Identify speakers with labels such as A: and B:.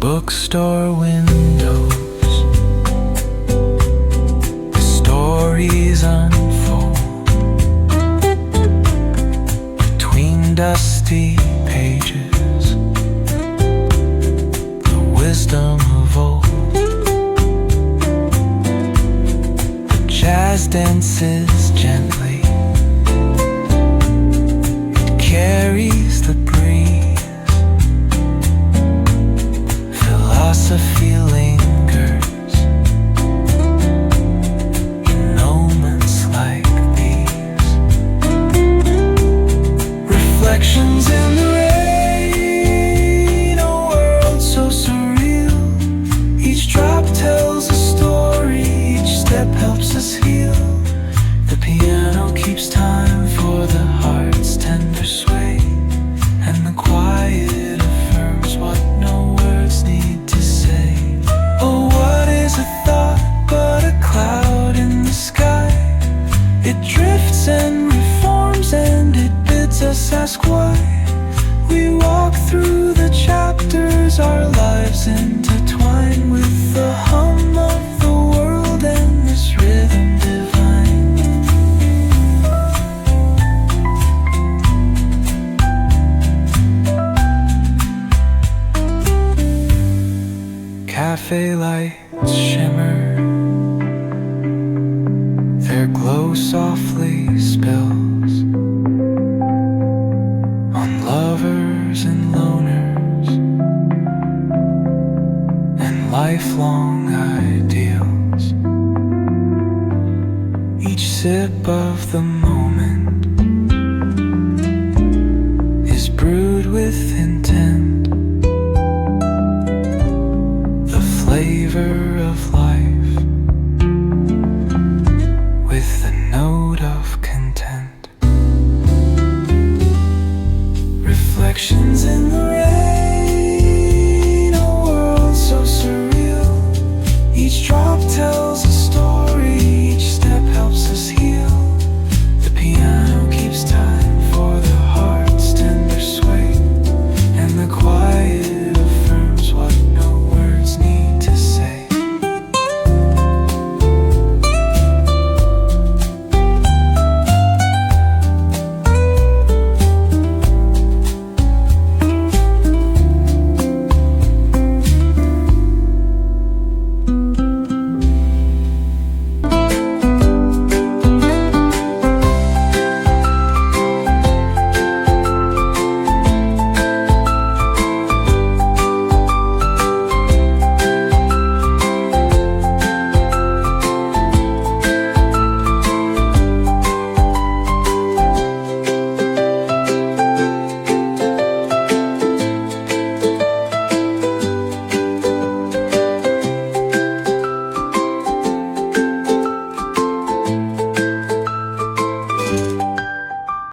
A: bookstore windows, the stories unfold between dusty pages, the wisdom of old. The jazz dances gently, it carries the breeze. Philosophy lingers in moments like these. Reflections in the rain, a world so surreal. Each drop tells a story, each step helps us heal. The piano keeps time for the heart's tender sway, and the quiet affirms what no words need to say. Oh, what is a thought but a cloud in the sky? It drifts and reforms and it bids us ask why. We walk through the chapters, our lives intertwine with the hum of the world and this rhythm divine. Cafe lights shimmer, their glow softly spills on lovers and loners and lifelong ideals. Each sip of the